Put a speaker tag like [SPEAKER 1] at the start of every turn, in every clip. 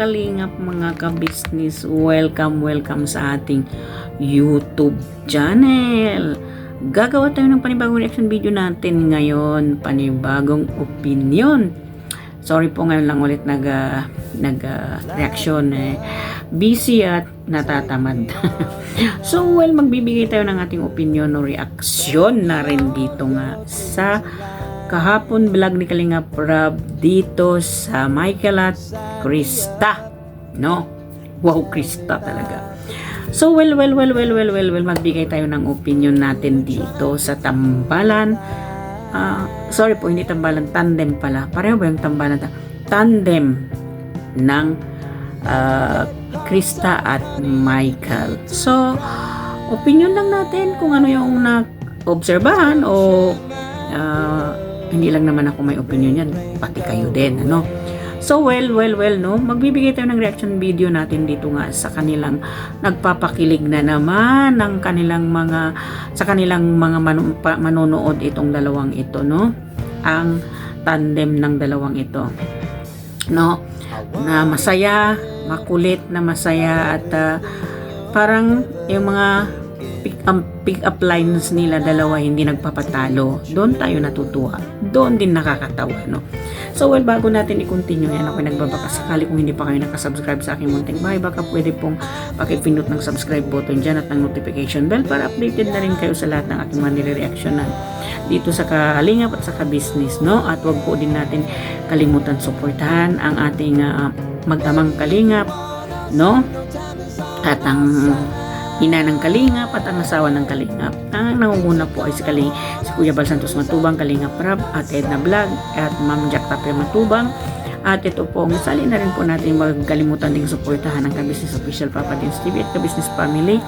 [SPEAKER 1] kalingap, mga ka-business, welcome sa ating YouTube channel. Gagawa tayo ng panibagong reaction video natin ngayon, panibagong opinion. Sorry po, ngayon lang ulit reaction, busy at natatamad. So magbibigay tayo ng ating opinion o reaksyon na rin dito nga sa kahapon vlog ni Kalinga Prab dito sa Michael at Krista, no? Wow, Krista talaga. So magbigay tayo ng opinion natin dito sa tambalan. Sorry po, hindi tambalan, tandem pala. Pareho ba yung tambalan? Tandem ng Krista at Michael. So opinion lang natin kung ano yung na-obserbahan o hindi lang naman ako may opinion yan, pati kayo din, ano? So no, magbibigay tayo ng reaction video natin dito nga sa kanilang nagpapakilig na naman ng kanilang mga manonood itong dalawang ito, no? Ang tandem ng dalawang ito, no? Na masaya, makulit na masaya at parang yung mga pick up lines nila dalawa hindi nagpapatalo. Doon tayo natutuwa. Doon din nakakatawa, no? So bago natin i-continue yan, ako nagbabaka sakali kung hindi pa kayo nakasubscribe sa aking munting bahay, baka pwede pong pakipindot ng subscribe button dyan at ng notification bell para updated na rin kayo sa lahat ng aking mga nire-reactionan dito sa kalingap at sa ka-business, no? At wag po din natin kalimutan suportahan ang ating mag-amang kalingap, no? At ang ina ng kalingap at ang asawa ng kalingap. Ang nangunguna po ay si Kuya Bal Santos Matubang, Kalingap Prab, at Edna Vlog, at Ma'am Jack Tapia Matubang. At ito po, sali na rin po natin magkalimutan ding suportahan ng Ka-Business Official Papa Dins TV at Ka-Business Family.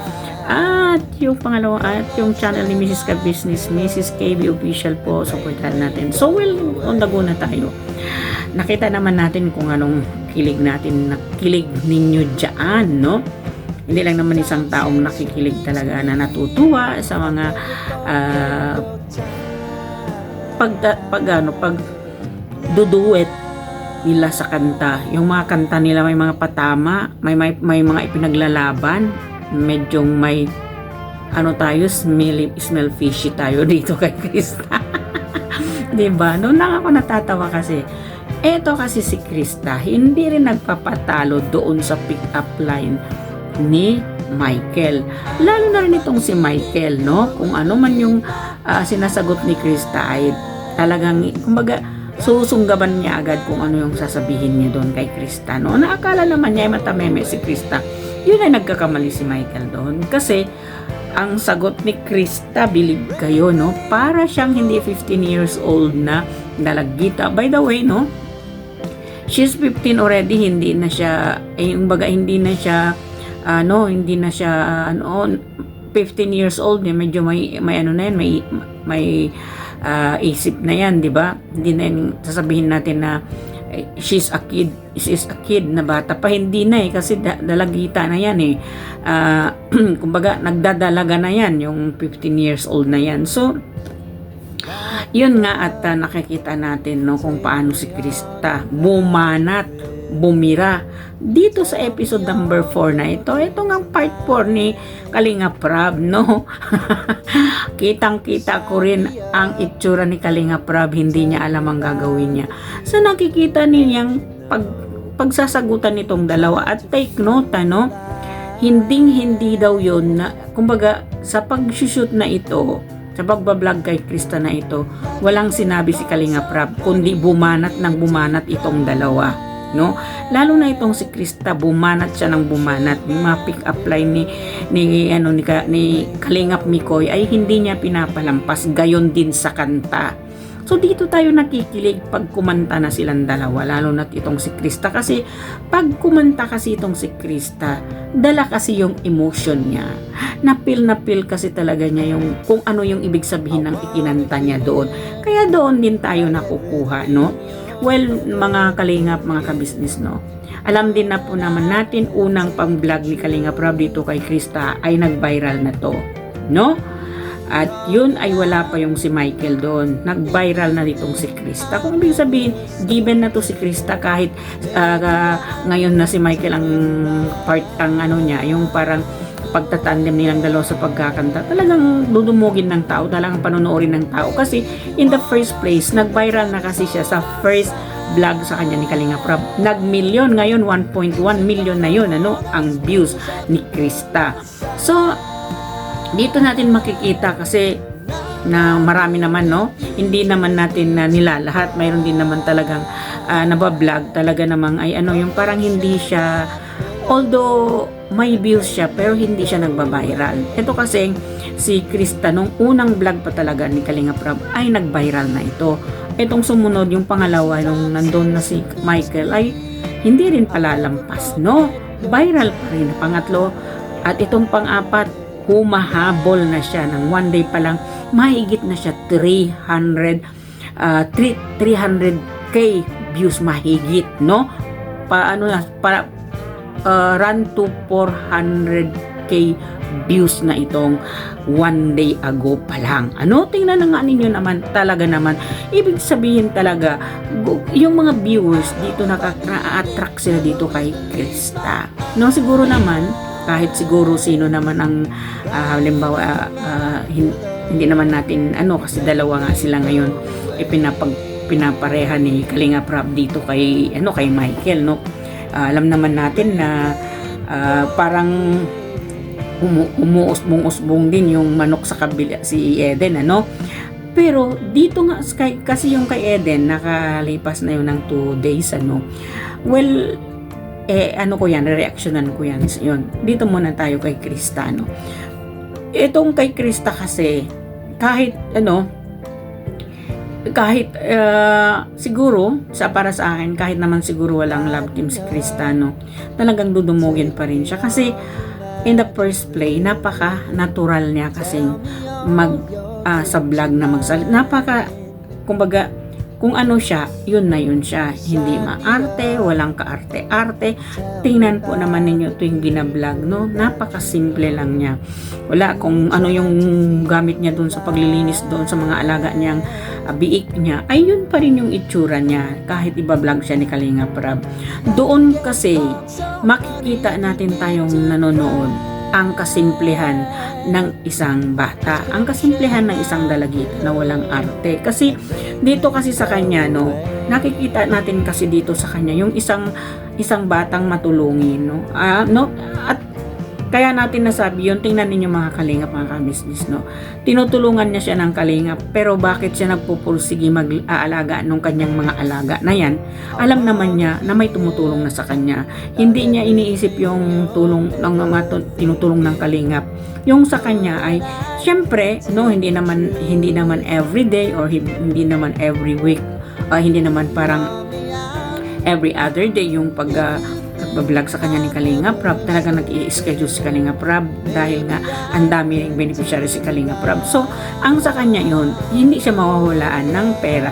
[SPEAKER 1] At yung pangalawa, at yung channel ni Mrs. Ka-Business, Mrs. KB Official po, suportahan natin. So on the go na tayo. Nakita naman natin kung anong kilig ninyo dyan, no? Hindi lang naman isang taong nakikilig talaga na natutuwa sa mga pagduduet nila sa kanta. Yung mga kanta nila may mga patama, may mga ipinaglalaban, medyo may tayo, smell fishy tayo dito kay Krista. 'Di ba? Noon lang ako natatawa kasi eto kasi si Krista hindi rin nagpapatalo doon sa pick-up line ni Michael. Lalo na rin itong si Michael, no? Kung ano man yung sinasagot ni Krista ay talagang, kumbaga, susunggaban niya agad kung ano yung sasabihin niya doon kay Krista, no? Naakala naman niya ay matameme si Krista. Yun ay nagkakamali si Michael doon. Kasi, ang sagot ni Krista, believe kayo, no? Para siyang hindi 15 years old na dalagita. By the way, no? She's 15 already, hindi na siya 15 years old, medyo may isip na yan, di ba? Hindi na yan, sasabihin natin na she's a kid na bata pa, hindi na kasi dalagita na yan kumbaga nagdadalaga na yan yung 15 years old na yan. So yun nga, at nakikita natin, no, kung paano si Krista bumira dito sa episode number 4 na ito. Ito nga part 4 ni Kalinga Prab, no? Kitang-kita ko rin ang itsura ni Kalinga Prab, hindi niya alam ang gagawin niya. So nakikita niyang pagsasagutan nitong dalawa, at take note, no? Hindi daw yun na, kumbaga, sa pag-shoot na ito, sa pagbablog kay Krista na ito, walang sinabi si Kalinga Prab, kundi bumanat itong dalawa, no? Lalo na itong si Krista, bumanat siya ng bumanat. Yung mga pick up line ni Kalingap Mikoy ay hindi niya pinapalampas, gayon din sa kanta. So dito tayo nakikilig pag kumanta na silang dalawa, lalo na itong si Krista, kasi pag kumanta kasi itong si Krista, dala kasi yung emotion niya. Napil kasi talaga niya yung kung ano yung ibig sabihin ng ikinanta niya doon. Kaya doon din tayo nakukuha, no? Well, mga kalingap, mga ka-business, no? Alam din na po naman natin, unang pang-vlog ni Kalinga Prab dito kay Krista ay nag-viral na to, no? At yun ay wala pa yung si Michael doon. Nag-viral na ditong si Krista. Kung ibig sabihin, given na to si Krista kahit ngayon na si Michael ang part, ang ano niya, yung parang pagtatandem nilang dalawa sa pagkakanta, talagang dudumugin ng tao, talagang panonoorin ng tao. Kasi in the first place, nag-viral na kasi siya sa first vlog sa kanya ni Kalinga Prab. Nag-million, ngayon 1.1 million na yun, ano, ang views ni Krista. So, dito natin makikita kasi na marami naman, no? Hindi naman natin nilalahat. Mayroon din naman talagang nabablog talaga namang ay ano, yung parang hindi siya, although may views siya pero hindi siya nagba-viral. Ito kasi si Krista nung unang vlog pa talaga ni Kalinga Prab ay nag-viral na ito. Itong sumunod yung pangalawa nung nandun na si Michael ay hindi rin palalampas, no? Viral pa rin. Pangatlo at itong pang-apat, humahabol na siya ng one day pa lang, mahigit na siya 300k views mahigit, no? Paano na para run to 400k views na itong one day ago pa lang. Ano? Tingnan na nga ninyo naman, talaga naman. Ibig sabihin talaga, yung mga viewers dito na-attract sila dito kay Krista. No, siguro naman, kahit siguro sino naman ang halimbawa, hindi naman natin, ano, kasi dalawa nga sila ngayon, pinapareha ni Kalinga Prab dito kay, ano, kay Michael, no? Alam naman natin na parang umuusbong-usbong din yung manok sa kabila si Eden, ano? Pero dito nga kasi yung kay Eden nakalipas na yun ng 2 days, ano? Well, ano ko yan, reactionan ko yan. Yun. Dito muna tayo kay Krista, no? Itong kay Krista kasi kahit siguro para sa akin, kahit naman siguro walang love team si Krista, no, talagang dudumugin pa rin siya kasi in the first place napaka natural niya kasi sa vlog na napaka, kumbaga, kung ano siya, yun na yun siya. Hindi maarte, walang kaarte-arte. Tingnan po naman ninyo ito yung binablog, no? Napakasimple lang niya. Wala kung ano yung gamit niya doon sa paglilinis doon sa mga alaga niyang biik niya, ay yun pa rin yung itsura niya kahit iba-vlog siya ni Kalinga Prab. Doon kasi makikita natin tayong nanonood ang kasimplehan ng isang bata, ang kasimplehan ng isang dalagita na walang arte. Kasi dito kasi sa kanya, no, nakikita natin kasi dito sa kanya yung isang batang matulungin, no, at kaya natin nasabi yun. Tingnan ninyo mga kalingap, mga kamismis, no, tinutulungan niya siya ng kalingap, pero bakit siya nagpupursige mag-aalaga nung kanyang mga alaga na yan? Alam naman niya na may tumutulong na sa kanya. Hindi niya iniisip yung tulong ng mga tinutulong ng kalingap. Yung sa kanya ay syempre, no, hindi naman every day or hindi naman every week, hindi naman parang every other day yung pag-vlog sa kanya ni Kalinga Prab. Talaga nag-i-schedule si Kalinga Prab dahil nga ang dami ng beneficiary si Kalinga Prab. So, ang sa kanya yun, hindi siya mawawalaan ng pera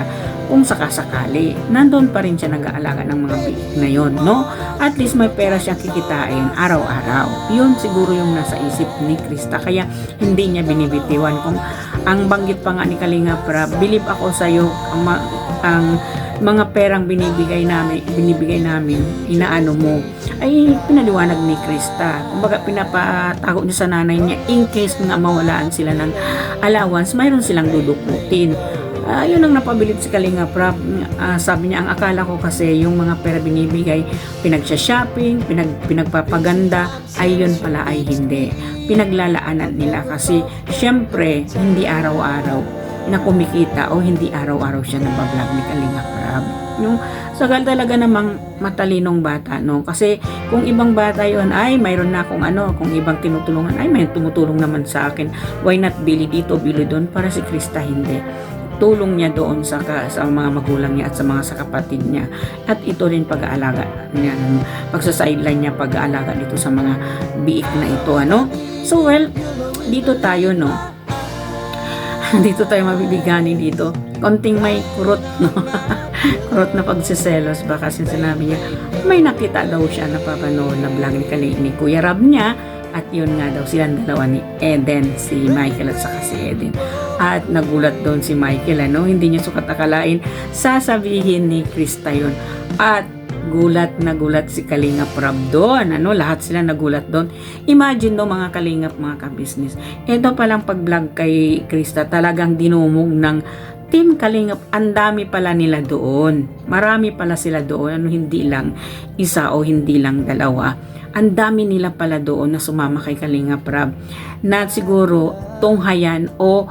[SPEAKER 1] kung sakasakali. Nandun pa rin siya nag-aalaga ng mga biik na yun, no? At least may pera siyang kikitain araw-araw. Yun siguro yung nasa isip ni Krista. Kaya hindi niya binibitiwan. Kung ang banggit pa nga ni Kalinga Prab, believe ako sa'yo, ang mga perang binibigay namin, inaano mo, ay pinaliwanag ni Krista. Kumbaga pinapatago niya sa nanay niya in case nga mawalaan sila ng allowance, mayroon silang dudukutin. Yun ang napabilib si Kalinga Prab. Sabi niya, ang akala ko kasi yung mga pera binibigay, pinagsha-shopping, pinagpapaganda, ay yun pala ay hindi. Pinaglalaanan nila kasi syempre hindi araw-araw na kumikita o hindi araw-araw siya nabablog ni Kalinga Prab. Yung sagal talaga namang matalinong bata, no? Kasi kung ibang bata yon ay mayroon na akong kung ibang tinutulungan, ay may tumutulong naman sa akin. Why not bili dito, bili doon? Para si Krista hindi. Tulong niya doon sa mga magulang niya at sa mga sa kapatid niya. At ito rin pag-aalaga niya, pagsa-sideline niya, pag-aalaga dito sa mga biik na ito, ano? So well, dito tayo, no? Dito tayo mabibigani dito. Konting may kurot, no? Kurot na pagsiselos ba kasi sinabi niya, may nakita daw siya napapanood na vlog ni Kuya Rab niya At yun nga daw, silang dalawa ni Eden, si Michael at saka si Eden. At nagulat doon si Michael, hindi niya sukat akalain sasabihin ni Krista yun. At gulat na gulat si Kalingap Rab doon, lahat sila nagulat doon. Imagine do mga Kalingap, mga ka-business. Ito palang pag-vlog kay Krista, talagang dinumog ng Team Kalingap. Ang dami pala nila doon. Marami pala sila doon, hindi lang isa o hindi lang dalawa. Ang dami nila pala doon na sumama kay Kalingap Rab na siguro tunghayan o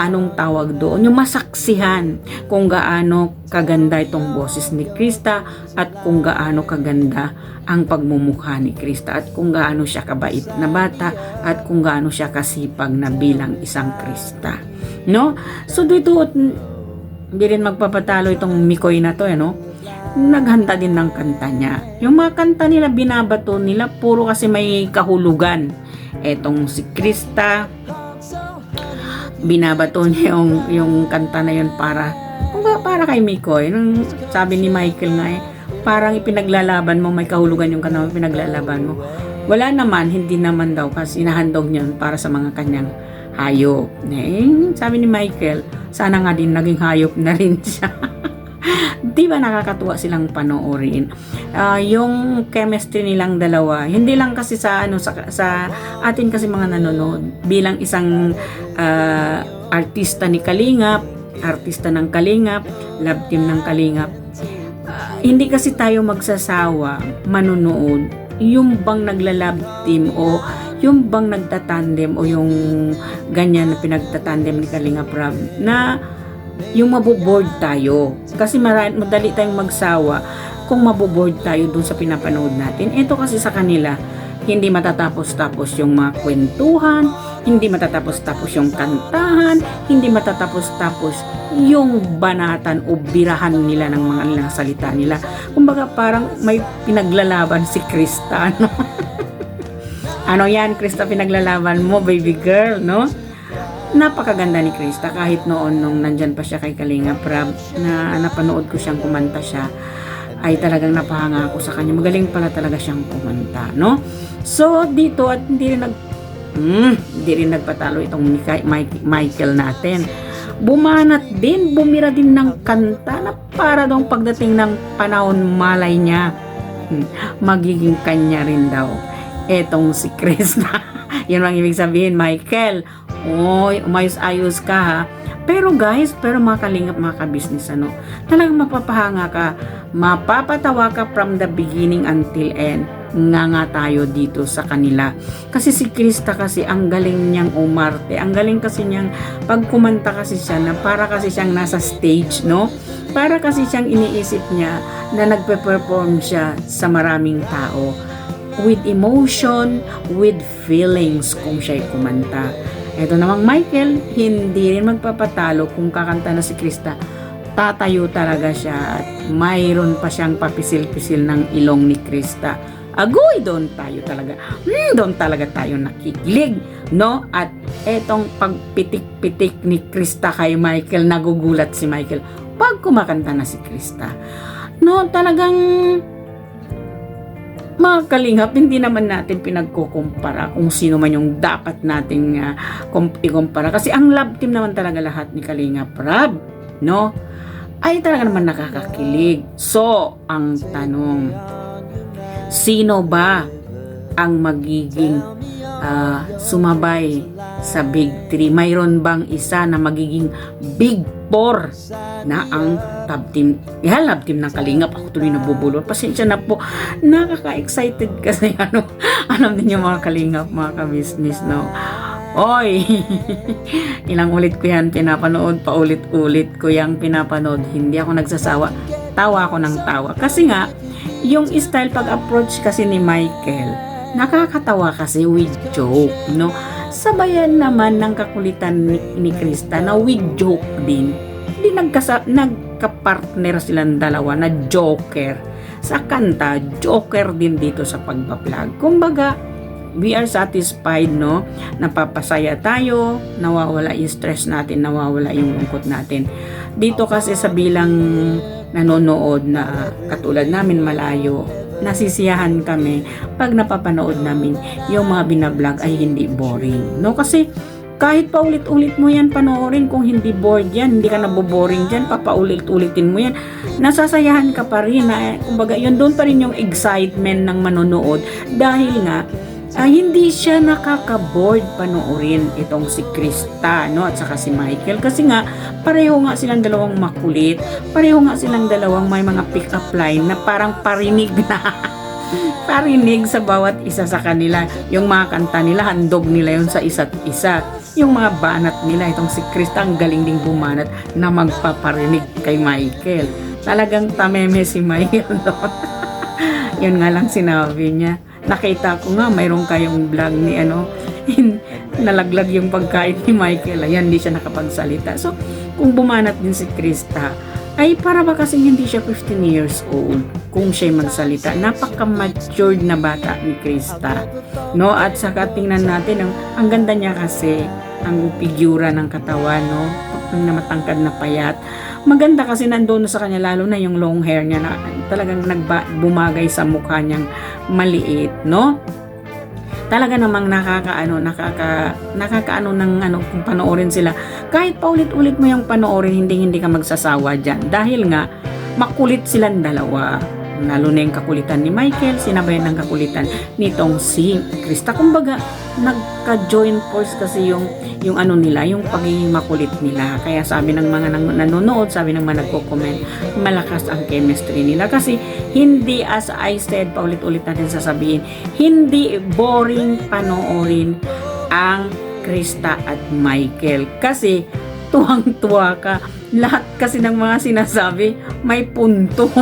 [SPEAKER 1] anong tawag doon, yung masaksihan kung gaano kaganda itong boses ni Krista at kung gaano kaganda ang pagmumukha ni Krista at kung gaano siya kabait na bata at kung gaano siya kasipag na bilang isang Krista, no? So dito hindi rin magpapatalo itong Mikoy na to, naghanda din ng kanta niya. Yung mga kanta nila, binabato nila, puro kasi may kahulugan. Etong si Krista, binabato niya yung kanta na yun para kay Mikoy. Nung sabi ni Michael nga, parang ipinaglalaban mo, may kahulugan yung kanta mo, ipinaglalaban mo. Wala naman, hindi naman daw kasi nahandog niya para sa mga kanyang hayop. Sabi ni Michael, sana nga din naging hayop na rin siya. Di ba nakakatuwa silang panoorin? Yung chemistry nilang dalawa, hindi lang kasi sa atin kasi mga nanonood, bilang isang artista ni Kalingap, artista ng Kalingap, love team ng Kalingap, hindi kasi tayo magsasawa manonood. Yung bang nagla-love team o yung bang nagtatandem o yung ganyan na pinagtatandem ni Kalingap Rab na yung maboboard tayo. Kasi madali tayong magsawa kung maboboard tayo dun sa pinapanood natin. Ito kasi sa kanila, hindi matatapos-tapos yung mga kwentuhan, hindi matatapos-tapos yung kantahan, hindi matatapos-tapos yung banatan o birahan nila ng mga nilang salita nila. Kumbaga parang may pinaglalaban si Krista, Ano yan, Krista, pinaglalaban mo, baby girl, no? Napakaganda ni Krista kahit noon nung nandyan pa siya kay Kalingap Rab na napanood ko siyang kumanta siya, ay talagang napahanga ako sa kanya. Magaling pala talaga siyang kumanta, no? So dito at hindi rin nagpatalo itong Michael natin. Bumanat din, bumira din ng kanta na para daw pagdating ng panahon malay niya magiging kanya rin daw etong si Krista. Yun ang ibig sabihin, Michael. Oy, umayos-ayos ka ha. Pero guys, mga Kalingap, mga ka-business, talagang mapapahanga ka, mapapatawa ka from the beginning until end. Nga tayo dito sa kanila. Kasi si Krista kasi, ang galing niyang umarte. Ang galing kasi niyang pagkumanta kasi siya na para kasi siyang nasa stage, no? Para kasi siyang iniisip niya na nagpe-perform siya sa maraming tao. With emotion, with feelings kung siya'y kumanta. Ito namang Michael, hindi rin magpapatalo kung kakanta na si Krista. Tatayo talaga siya at mayroon pa siyang papisil-pisil ng ilong ni Krista. Agoy, doon talaga tayo nakikilig, no? At etong pagpitik-pitik ni Krista kay Michael, nagugulat si Michael pag kumakanta na si Krista. No, talagang mga Kalingap, hindi naman natin pinagkukumpara kung sino man yung dapat nating ikumpara. Kasi ang love team naman talaga lahat ni Kalingap Rab, no? Ay talaga naman nakakakilig. So, ang tanong, sino ba ang magiging sumabay sa Big 3? Mayroon bang isa na magiging Big 4 na ang love team? Love team ng Kalingap. Ako tuloy nabubulol. Pasensya na po. Nakaka-excited kasi alam niyo mga Kalingap, mga ka-business, no? Oy! Ilang ulit ko yan pinapanood, paulit-ulit ko yung pinapanood. Hindi ako nagsasawa. Tawa ako ng tawa. Kasi nga, yung style pag-approach kasi ni Michael, nakakatawa kasi with joke, no? Sabayan naman ng kakulitan ni Krista na with joke din. Hindi nagka-partner silang dalawa na joker. Sa kanta, joker din dito sa pagbablog. Kumbaga, we are satisfied, no? Napapasaya tayo, nawawala yung stress natin, nawawala yung lungkot natin. Dito kasi sa bilang nanonood na katulad namin malayo, nasisiyahan kami pag napapanood namin yung mga binablog ay hindi boring, no? Kasi kahit paulit-ulit mo yan panoorin, kung hindi bored yan, hindi ka naboboring dyan, papaulit-ulitin mo yan, nasasayahan ka pa rin. Kumbaga, yun doon pa rin yung excitement ng manonood dahil nga hindi siya nakaka-bored panoorin itong si Krista, no, at saka si Michael, kasi nga pareho nga silang dalawang makulit, pareho nga silang dalawang may mga pick-up line na parang parinig na parinig sa bawat isa sa kanila. Yung mga kanta nila, handog nila yun sa isa't isa. Yung mga banat nila, itong si Krista ang galing ding bumanat na magpaparinig kay Michael. Talagang tameme si Michael, no? Yun nga lang sinabi niya. Nakita ko nga, mayroon kayong vlog ni nalaglag yung pagkain ni Michael. Ayan, hindi siya nakapagsalita. So, kung bumanat din si Krista, ay para ba kasi hindi siya 15 years old kung siya magsalita. Napaka-matured na bata ni Krista, no? At saka tingnan natin, ang ganda niya kasi, ang figura ng katawan, no? Na matangkad na payat. Maganda kasi nandoon sa kanya, lalo na yung long hair niya na talagang bumagay sa mukha niyang maliit, no? Talaga namang nakakaano ng kung panoorin sila. Kahit paulit-ulit mo yung panoorin, hindi ka magsasawa diyan dahil nga makulit silang dalawa. Lalo na yung kakulitan ni Michael, sinabayan ng kakulitan nitong si Krista. Kumbaga, nagka-joint force kasi yung nila, yung pagiging makulit nila. Kaya sabi ng mga nanonood, sabi ng mga nagko-comment, malakas ang chemistry nila. Kasi hindi, as I said, paulit-ulit natin sasabihin, hindi boring panoorin ang Krista at Michael. Kasi tuwang-tuwa ka. Lahat kasi ng mga sinasabi, may punto.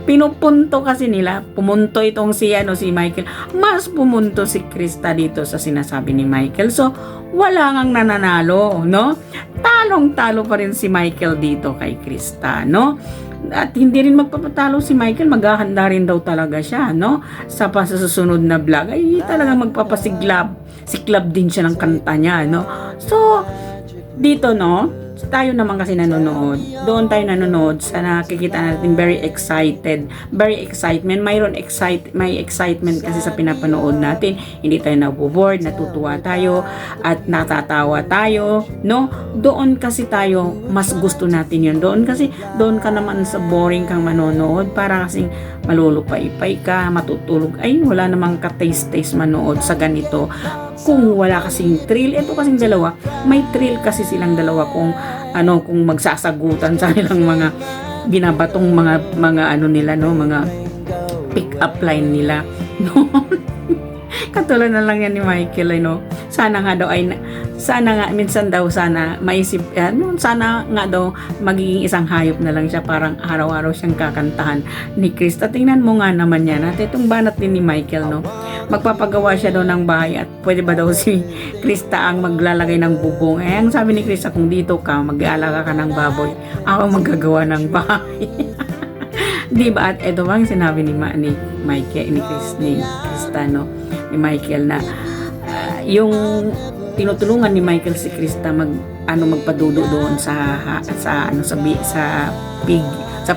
[SPEAKER 1] Pinupunto kasi nila. Pumunto itong si Michael. Mas pumunto si Krista dito sa sinasabi ni Michael. So, wala ngang nananalo, no? Talong-talo pa rin si Michael dito kay Krista, no? At hindi rin magpapatalo si Michael, maghahanda rin daw talaga siya, no? Sa susunod na vlog, ay talagang magpapasiklab. Siklab din siya ng kanta niya, no? So, dito, no? Tayo naman kasi nanonood. Doon tayo nanonood sa nakikita natin very excitement. May excitement kasi sa pinapanood natin. Hindi tayo naboboard, natutuwa tayo at natatawa tayo, no? Doon kasi tayo mas gusto natin 'yun. Doon ka naman sa boring kang manonood, para kasing malulupay-pay ka, matutulog. Ay, wala namang ka-taste manood sa ganito. Kung wala kasing thrill, ito kasing dalawa, may thrill kasi silang dalawa kung magsasagutan sa nilang mga binabatong mga nila, no, mga pick up line nila, no. Katulad na lang yan ni Michael, no. Sana nga minsan daw sana maisip sana nga daw magiging isang hayop na lang siya, parang araw-araw siyang kakantahan ni Krista. Tingnan mo nga naman yan, at itong banat din ni Michael, no. Magpapagawa siya daw ng bahay at pwede ba daw si Krista ang maglalagay ng bubong. Ang sabi ni Krista, kung dito ka mag-aalaga ka ng baboy, ako maggagawa ng bahay. Diba? At ito bang sinabi ni Krista, no, ni Michael, na yung tinutulungan ni Michael si Krista magpadudo doon sa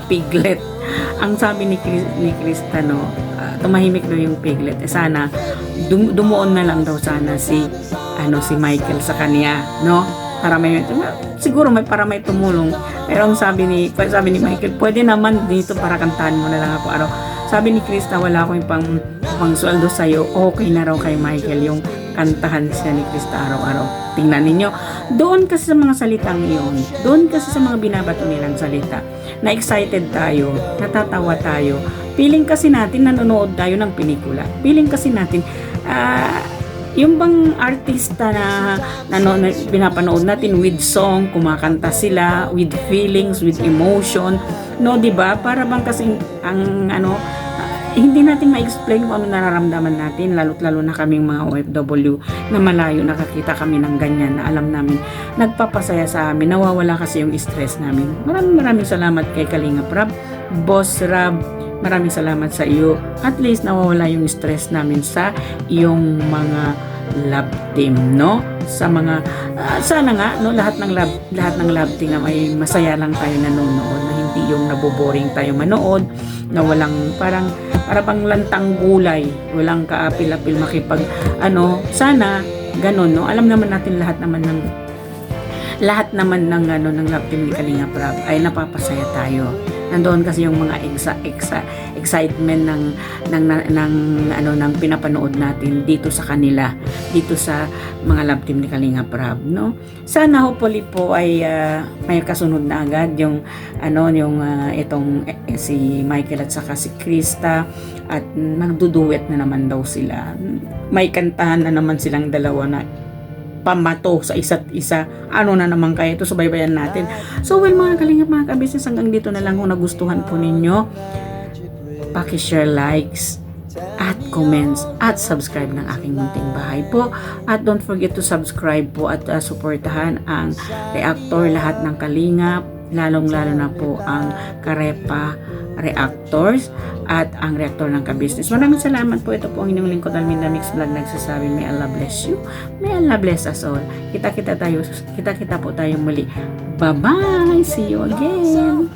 [SPEAKER 1] piglet. Ang sabi ni Krista, no, tumahimik daw yung piglet. Sana dumuon na lang daw sana si Michael sa kanya, no? Para para may tumulong. Pero ang sabi ni Michael, pwede naman dito para kantahan mo na lang ako araw. Sabi ni Krista, wala akong pang sweldo sa'yo. Okay na raw kay Michael yung kantahan siya ni Krista araw-araw. Tingnan ninyo. Doon kasi sa mga salitang iyon, doon kasi sa mga binabato nilang salita, na excited tayo, natatawa tayo. Feeling kasi natin nanonood tayo ng pelikula. Feeling kasi natin, yung bang artista na pinapanood natin with song, kumakanta sila, with feelings, with emotion, no, diba? Para bang kasi hindi natin ma-explain kung ano nararamdaman natin, lalo na kaming mga OFW na malayo, nakakita kami ng ganyan, na alam namin, nagpapasaya sa amin, nawawala kasi yung stress namin. Maraming salamat kay Kalinga Prab, Boss Rab, maraming salamat sa iyo. At least nawawala yung stress namin sa iyong mga love team, no? Sa mga sana nga no lahat ng love team ay masaya lang tayo nanonood, na hindi yung naboboring tayo manood, na walang para bang lantang gulay, walang kaapil-apil makipag sana ganun, no? Alam naman natin lahat naman ng ng love team ni Kalinga Prab ay napapasaya tayo. Nandoon kasi yung mga excitement ng pinapanood natin dito sa kanila, dito sa mga love team ni Kalinga Prab, no? Sana hopefully po ay may kasunod na agad yung itong si Michael at saka si Krista, at magduduet na naman daw sila. May kantahan na naman silang dalawa na pamato sa isa't isa. Ano na naman kaya ito, subaybayan natin. So well mga kalingap, mga kabisnes, hanggang dito na lang. Kung nagustuhan po ninyo, paki-share, likes at comments at subscribe ng aking munting bahay po, at don't forget to subscribe po at suportahan ang reactor lahat ng Kalingap, lalong lalo na po ang Karepa Reactors at ang reactor ng kabisnes. Maraming salamat po. Ito po ang inyong lingkod, Alminda Mix Vlog, nagsasabi may Allah bless you, may Allah bless us all. Kita po tayo muli. Bye bye, see you again.